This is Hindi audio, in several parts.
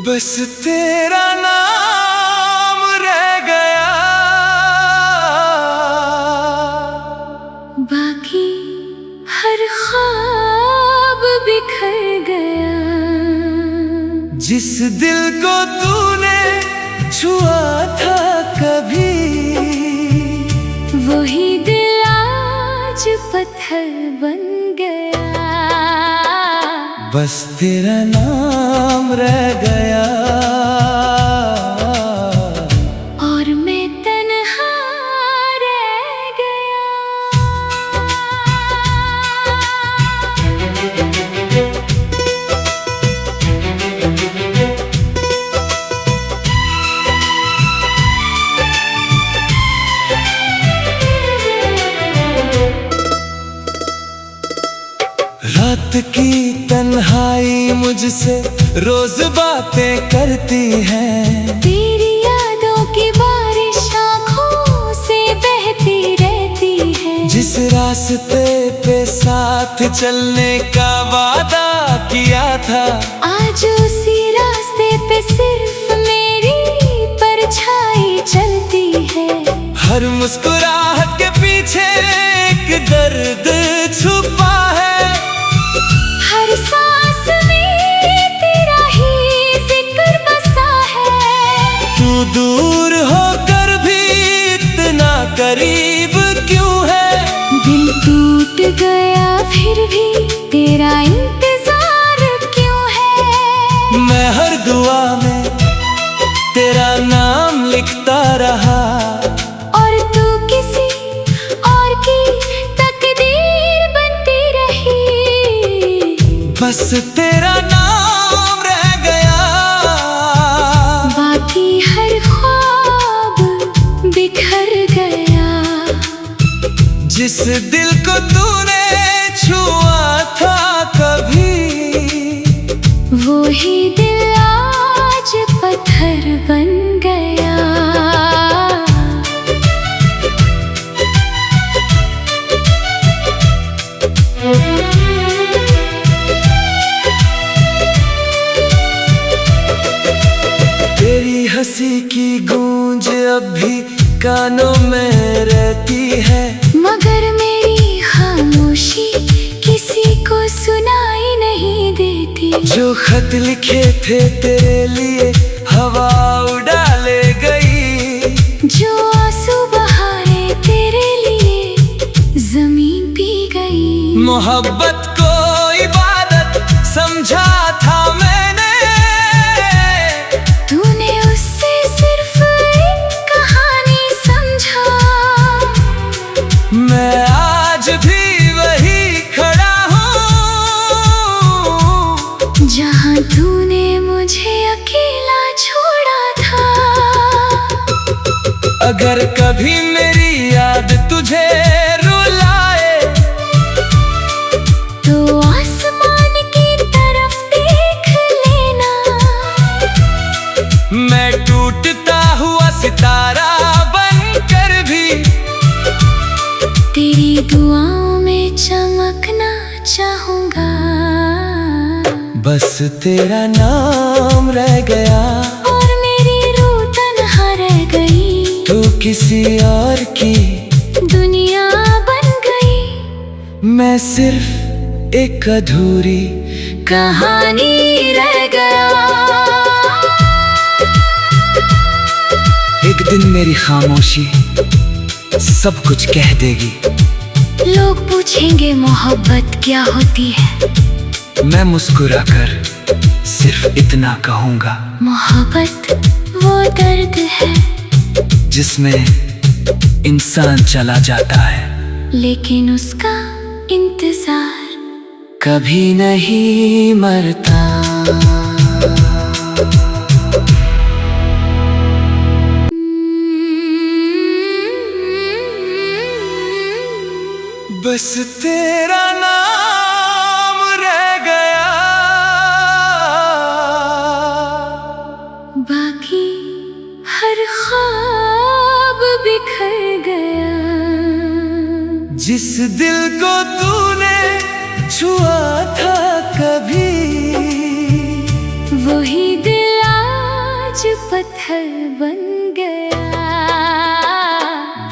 बस तेरा नाम रह गया, बाकी हर ख्वाब बिखर गया। जिस दिल को तूने छुआ था कभी, वही दिल आज पत्थर बन गया। बस तेरा नाम रह गया और मैं तन्हा रह गया। रात की तन्हाई मुझसे रोज बातें करती है। तेरी यादों की बारिश आँखों से बहती रहती है। जिस रास्ते पे साथ चलने का वादा किया था, आज उसी रास्ते पे सिर्फ मेरी परछाई चलती है। हर मुस्कुराहट के पीछे एक दर्द छुपा है। हर सांस में तेरा ही जिक्र बसा है। तू दूर होकर भी इतना करीब क्यों है? दिल टूट गया फिर भी तेरा इंतजार क्यों है? मैं हर दुआ में तेरा नाम लिखता रहा, और तू किसी और की तकदीर बनती रही। बस तेरा नाम रह गया, बाकी हर ख्वाब बिखर गया। जिस दिल को तूने छुआ था कभी, वही दिल आज पत्थर बन गया। तेरी हंसी की गूंज अब भी कानों में रहती है। मगर मेरी खामोशी किसी को सुनाई नहीं देती। जो खत लिखे थे तेरे लिए हवा उड़ा ले गई। जो आंसू बहाए तेरे लिए जमीन पी गई। मोहब्बत को इबादत समझा था मैंने, तूने उससे सिर्फ एक कहानी समझा। मैं आज भी वही खड़ा हूँ, जहाँ तूने मुझे अकेला छोड़ा था। अगर कभी मेरी याद तुझे रुलाए, तो आसमान की तरफ देख लेना। मैं टूटता हुआ सितारा बनकर भी तेरी दुआओं में चमकना चाहूँगा। बस तेरा नाम रह गया, और मेरी रूह तन्हा रह गई। तू किसी और की दुनिया बन गई। मैं सिर्फ एक अधूरी कहानी रह गया। एक दिन मेरी खामोशी सब कुछ कह देगी। लोग पूछेंगे मोहब्बत क्या होती है। मैं मुस्कुराकर सिर्फ इतना कहूँगा, मोहब्बत वो दर्द है जिसमें इंसान चला जाता है, लेकिन उसका इंतजार कभी नहीं मरता। बस तेरा नाम रह गया, बाकी हर ख्वाब बिखर गया। जिस दिल को तूने छुआ था कभी, वही दिल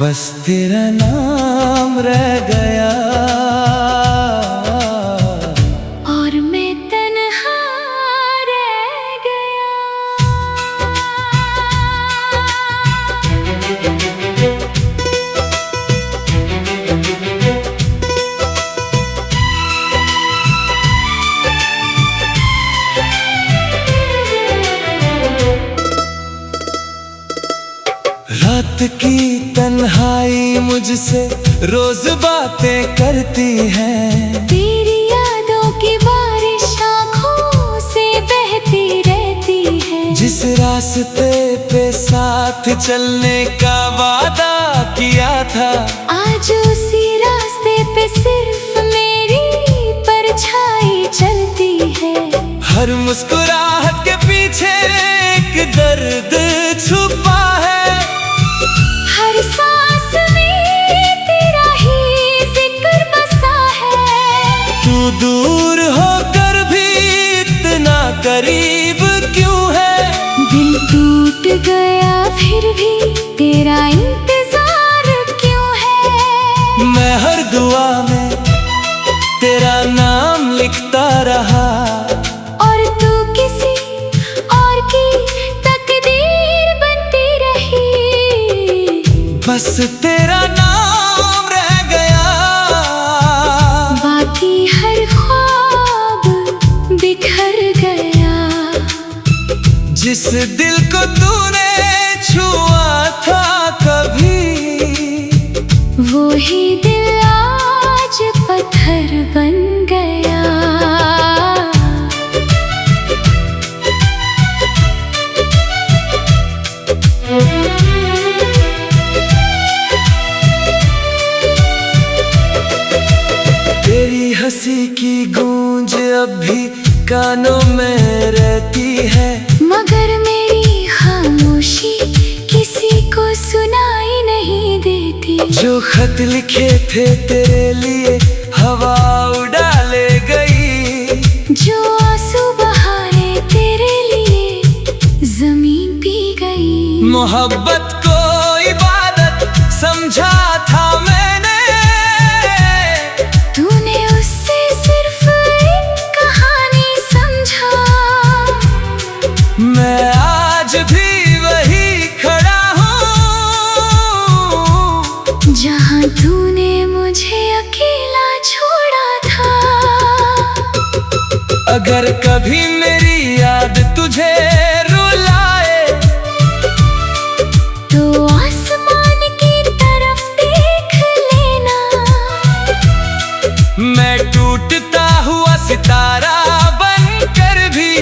बस तेरा नाम रह गया और मैं तन्हा रह गया। रात की तन्हाई मुझसे रोज बातें करती है। तेरी यादों की बारिश आँखों से बहती रहती है। जिस रास्ते पे साथ चलने का वादा किया था, आज उसी रास्ते पे सिर्फ मेरी परछाई चलती है। हर मुस्कुराहट के पीछे एक दर्द छुपा है। हर सांस में तेरा ही जिक्र बसा है। तू दूर होकर भी इतना करीब क्यों है? दिल टूट गया फिर भी तेरा इंतजार क्यों है? मैं हर दुआ में तेरा नाम लिखता रहा, और तू किसी और की तकदीर बनती रही। बस तेरा नाम रह गया, बाकी हर ख्वाब बिखर गया। जिस दिल को तूने छुआ था कभी, वो ही दिल आज पत्थर बन गया। तेरी हंसी की गूंज अब भी कानों में रहती है। मगर मेरी खामोशी किसी को सुनाई नहीं देती। जो खत लिखे थे तेरे लिए हवा उड़ा ले गई। जो आंसू बहाए तेरे लिए जमीन पी गई। मोहब्बत को इबादत समझा था मैंने, तूने उससे सिर्फ एक कहानी समझा। मैं आज भी वही खड़ा हूँ, जहाँ तूने मुझे अकेला छोड़ा था। अगर कभी मेरी याद तुझे रुलाए, तो आसमान की तरफ देख लेना। मैं टूटता हुआ सितारा बनकर भी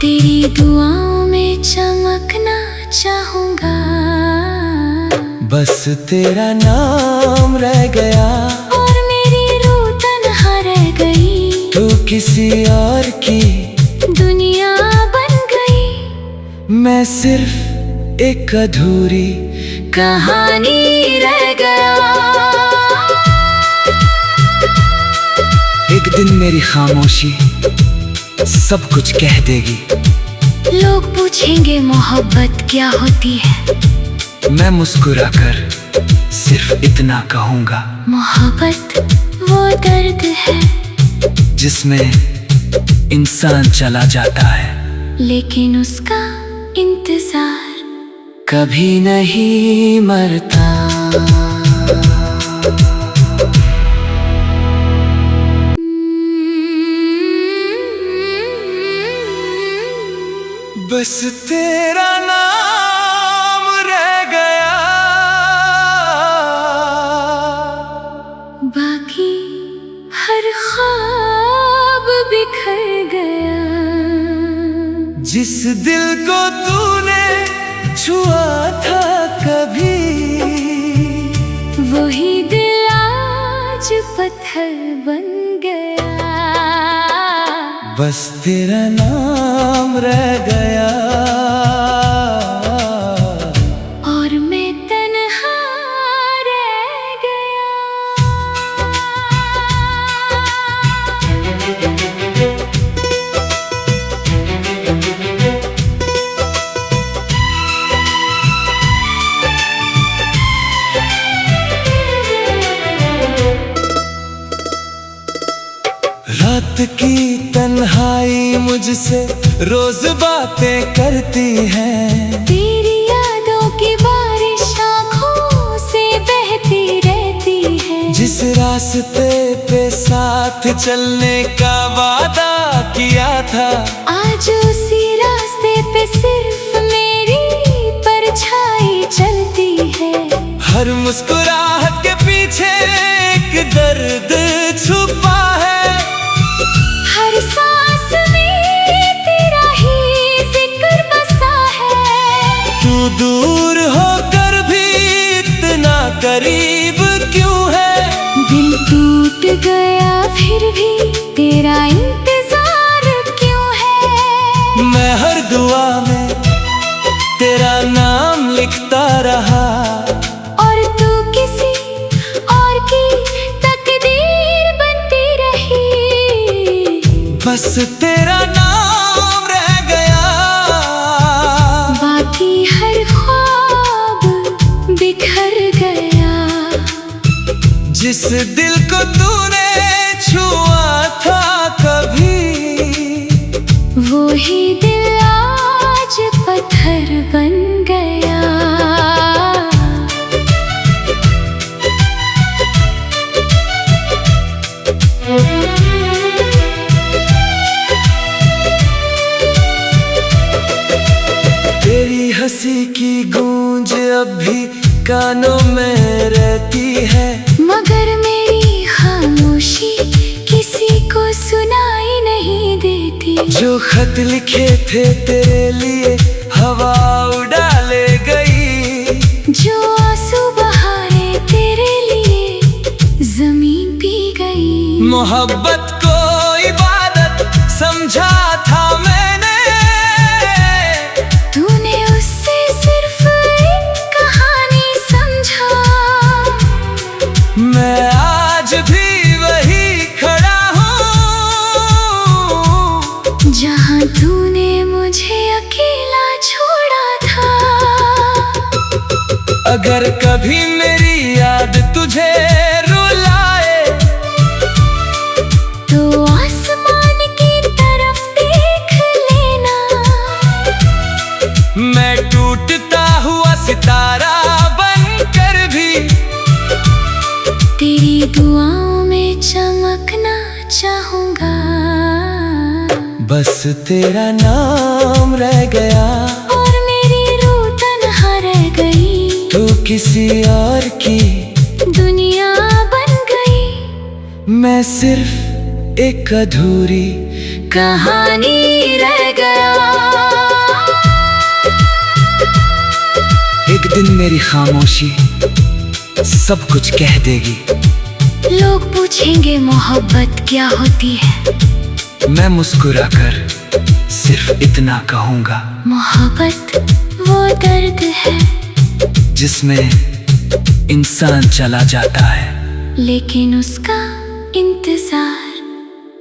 तेरी दुआओं में चमकना चाहूँगा। बस तेरा नाम रह गया, और मेरी रूह तन्हा रह गई। तू किसी और की दुनिया बन गई। मैं सिर्फ एक अधूरी कहानी रह गया। एक दिन मेरी खामोशी सब कुछ कह देगी। लोग पूछेंगे मोहब्बत क्या होती है। मैं मुस्कुराकर सिर्फ इतना कहूँगा, मोहब्बत वो दर्द है जिसमें इंसान चला जाता है, लेकिन उसका इंतजार कभी नहीं मरता। बस तेरा नाम रह गया, बाकी हर ख्वाब बिखर गया। जिस दिल को तूने छुआ था कभी, वही दिल आज पत्थर बन गया। बस तेरा नाम रह गया, और मैं तन्हा रह गया। रात की तन्हाई मुझसे रोज बातें करती है। तेरी यादों की बारिश आँखों से बहती रहती है। जिस रास्ते पे साथ चलने का वादा किया था, आज उसी रास्ते पे सिर्फ मेरी परछाई चलती है। हर मुस्कुराहट के पीछे एक दर्द छुपा है। हर सांस में तेरा ही जिक्र बसा है। तू दूर होकर भी इतना करीब क्यों है? दिल टूट गया फिर भी तेरा इंतजार क्यों है? मैं हर दुआ में तेरा नाम लिखता रहा, और तू किसी और की तकदीर बनती रही। बस तेरा नाम रह गया। बाकी हर ख्वाब बिखर गया। जिस दिल को तूने छुआ था कभी, वो ही दिल आज पत्थर बन गया। तेरी हंसी की गूंज अब भी कानों में रहती है। मगर मेरी खामोशी किसी को सुनाई नहीं देती। जो खत लिखे थे तेरे लिए हवा उड़ा ले गई। जो आंसू बहाए तेरे लिए जमीन पी गई। मोहब्बत को इबादत समझा था मैंने। तूने उससे सिर्फ एक कहानी समझा। मैं आज भी वही खड़ा हूँ, जहाँ तूने मुझे अकेला छोड़ा था। अगर कभी मेरी याद तुझे रुलाए, तो आसमान की तरफ देख लेना। मैं टूटता हुआ सितारा बनकर भी तेरी दुआओं में चमकना चाहूँगा। बस तेरा नाम रह गया। और मेरी रूह तन्हा रह गई। तू किसी और की दुनिया बन गई। मैं सिर्फ एक अधूरी कहानी रह गया। एक दिन मेरी खामोशी सब कुछ कह देगी। लोग पूछेंगे मोहब्बत क्या होती है। मैं मुस्कुराकर सिर्फ इतना कहूँगा, मोहब्बत वो दर्द है जिसमें इंसान चला जाता है, लेकिन उसका इंतजार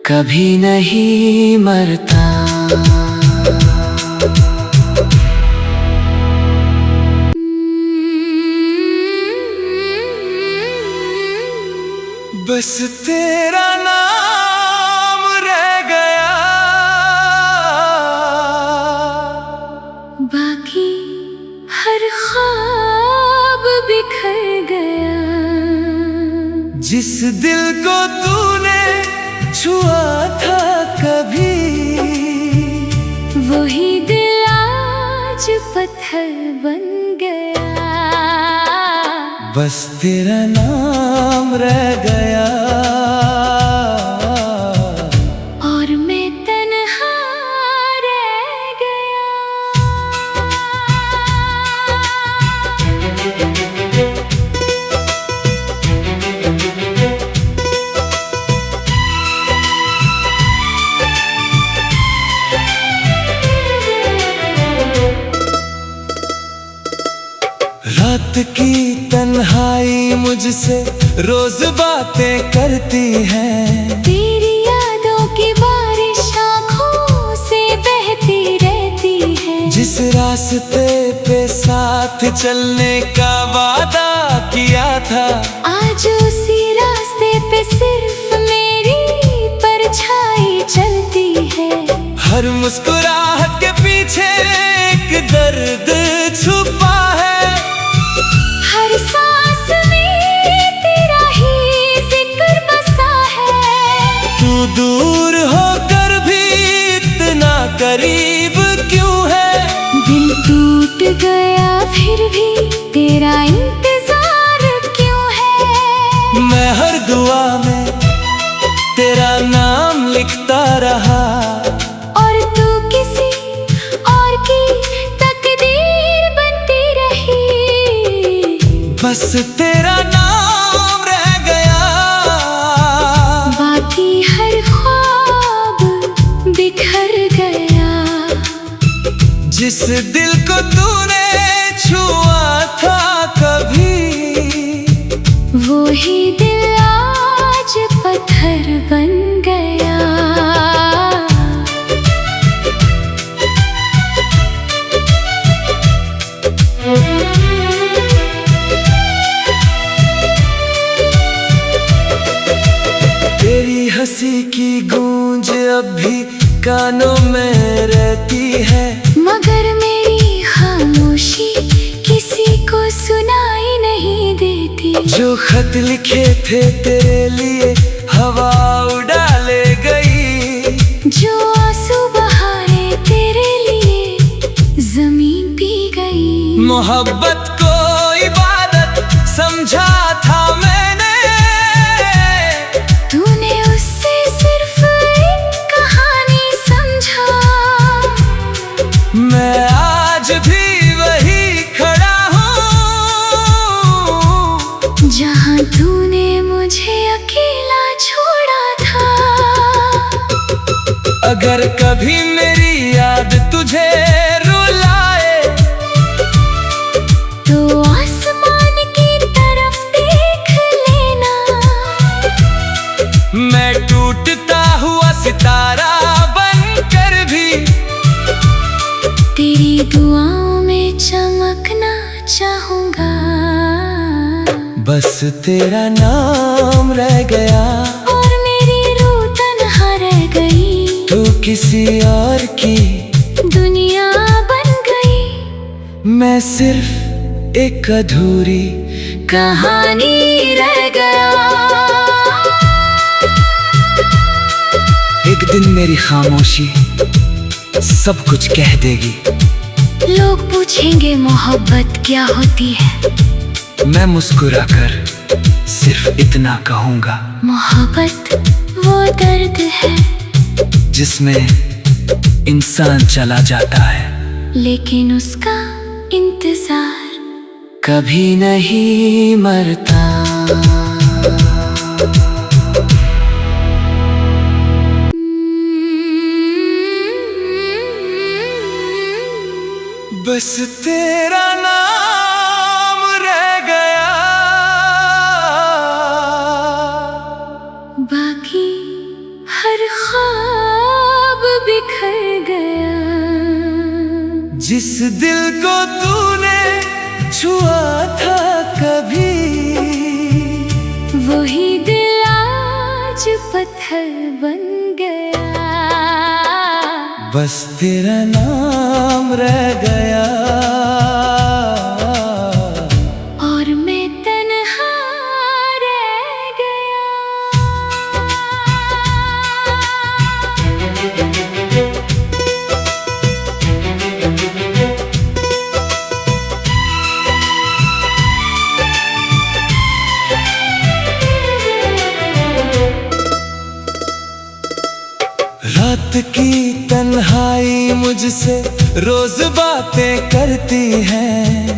कभी नहीं मरता। बस तेरा नाम रह गया। बाकी हर ख्वाब बिखर गया। जिस दिल को तूने छुआ था कभी, वही दिल आज पत्थर बन गया। बस तेरा नाम रह गया। और मैं तन्हा रह गया। रात की तन्हाई मुझसे रोज बातें करती है। तेरी यादों की बारिश आँखों से बहती रहती है। जिस रास्ते पे साथ चलने का वादा किया था, आज उसी रास्ते पे सिर्फ मेरी परछाई हर मुस्कुराहट के पीछे एक दर्द छुपा है। हर सांस में तेरा ही जिक्र बसा है। तू दूर होकर भी इतना करीब क्यों है? दिल टूट गया फिर भी तेरा इंतजार क्यों है? मैं हर दुआ में तेरा नाम लिखता रहा, और तू किसी और की तकदीर बनती रही। बस तेरा नाम रह गया, बाकी हर ख्वाब बिखर गया। जिस दिल को तूने छुआ था कभी, वो ही दिल आज पत्थर बन गया। तेरी हंसी की गूंज अब भी कानों में रहती है, मगर मेरी खामोशी किसी को सुनाई नहीं देती। जो खत लिखे थे तेरे लिए हवा उड़ा ले गई, जो आंसू बहाए तेरे लिए जमीन पी गई। मोहब्बत को इबादत समझा था मैंने, तूने उससे सिर्फ एक कहानी समझा। मैं आज भी वही खड़ा हूँ, जहाँ तूने मुझे अकेला छोड़ा था। अगर कभी मेरी याद तुझे रुलाए, तो आसमान की तरफ देख लेना। मैं टूटता हुआ सितारा बनकर भी तेरी दुआओं में चमकना चाहूंगा। बस तेरा नाम रह गया, और मेरी रूह तन्हा रह गई। तू किसी और की दुनिया बन गई, मैं सिर्फ एक अधूरी कहानी रह गया। एक दिन मेरी खामोशी सब कुछ कह देगी। लोग पूछेंगे मोहब्बत क्या होती है, मैं मुस्कुराकर सिर्फ इतना कहूँगा, मोहब्बत वो दर्द है जिसमें इंसान चला जाता है, लेकिन उसका इंतजार कभी नहीं मरता। बस तेरा नाम रह गया, बाकी हर ख्वाब बिखर गया। जिस दिल को तूने छुआ था कभी, वही दिल आज पत्थर बन गया। बस तेरा नाम रह गया, और मैं तन्हा रह गया। रात की तन्हाई मुझसे रोज बातें करती है,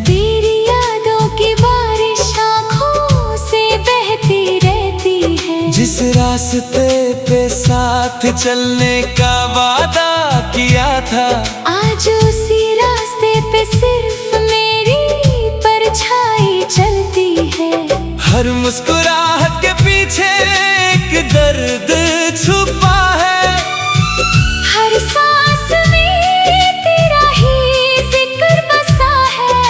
तेरी यादों की बारिश आँखों से बहती रहती है। जिस रास्ते पे साथ चलने का वादा किया था, आज उसी रास्ते पे सिर्फ मेरी परछाई चलती है। हर मुस्कुराहट के पीछे एक दर्द छुपा है, हर सांस में तेरा ही जिक्र बसा है।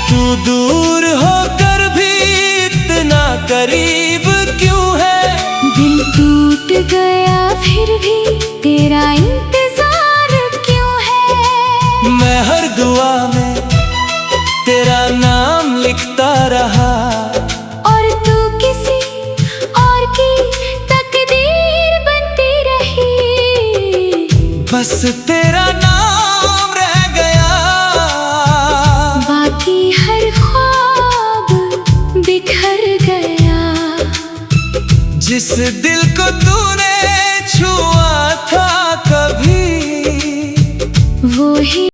तू दूर होकर भी इतना करीब क्यों है? दिल टूट गया फिर भी तेरा इंतजार रहा। और तू किसी और की तकदीर बनती रही। बस तेरा नाम रह गया, बाकी हर ख्वाब बिखर गया। जिस दिल को तूने छुआ था कभी, वो ही